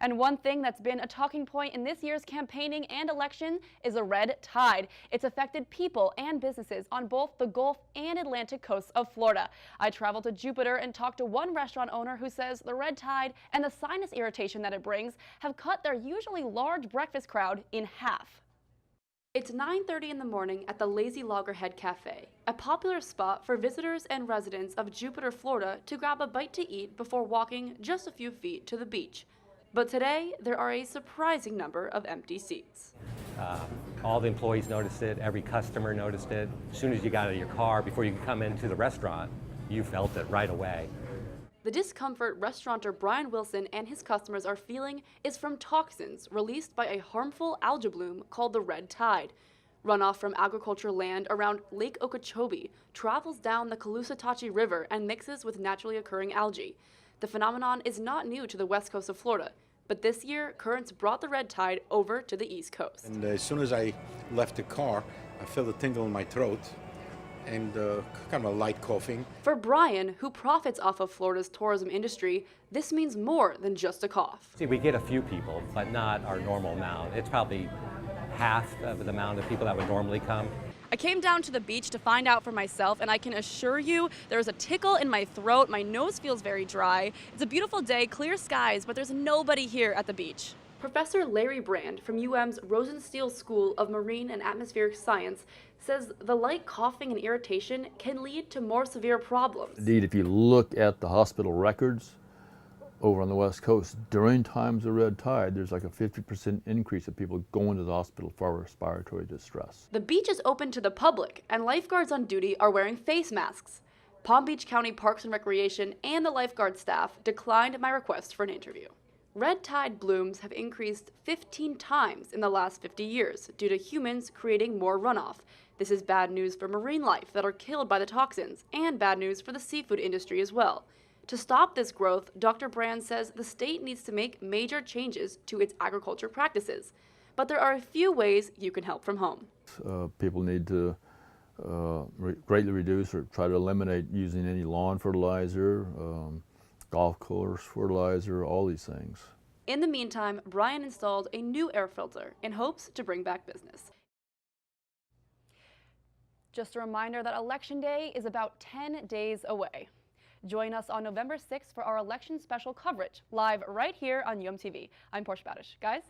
And one thing that's been a talking point in this year's campaigning and election is the red tide. It's affected people and businesses on both the Gulf and Atlantic coasts of Florida. I traveled to Jupiter and talked to one restaurant owner who says the red tide and the sinus irritation that it brings have cut their usually large breakfast crowd in half. It's 9:30 in the morning at the Lazy Loggerhead Cafe, a popular spot for visitors and residents of Jupiter, Florida to grab a bite to eat before walking just a few feet to the beach. But today, there are a surprising number of empty seats. All the employees noticed it, every customer noticed it. As soon as you got out of your car, before you could come into the restaurant, you felt it right away. The discomfort restaurateur Brian Wilson and his customers are feeling is from toxins released by a harmful algae bloom called the red tide. Runoff from agricultural land around Lake Okeechobee travels down the Caloosahatchee River and mixes with naturally occurring algae. The phenomenon is not new to the west coast of Florida, but this year currents brought the red tide over to the east coast. And as soon as I left the car, I felt a tingle in my throat and kind of a light coughing. For Brian, who profits off of Florida's tourism industry, this means more than just a cough. See, we get a few people, but not our normal amount. It's probably half of the amount of people that would normally come. I came down to the beach to find out for myself, and I can assure you there's a tickle in my throat. My nose feels very dry. It's a beautiful day, clear skies, but there's nobody here at the beach. Professor Larry Brand from UM's Rosenstiel School of Marine and Atmospheric Science says the light coughing and irritation can lead to more severe problems. Indeed, if you look at the hospital records over on the West Coast, during times of red tide, there's like a 50% increase of people going to the hospital for respiratory distress. The beach is open to the public, and lifeguards on duty are wearing face masks. Palm Beach County Parks and Recreation and the lifeguard staff declined my request for an interview. Red tide blooms have increased 15 times in the last 50 years due to humans creating more runoff. This is bad news for marine life that are killed by the toxins, and bad news for the seafood industry as well. To stop this growth, Dr. Brand says the state needs to make major changes to its agriculture practices. But there are a few ways you can help from home. People need to greatly reduce or try to eliminate using any lawn fertilizer, golf course fertilizer, all these things. In the meantime, Brian installed a new air filter in hopes to bring back business. Just a reminder that Election Day is about 10 days away. Join us on November 6th for our election special coverage, live right here on UMTV. I'm Portia Badish. Guys?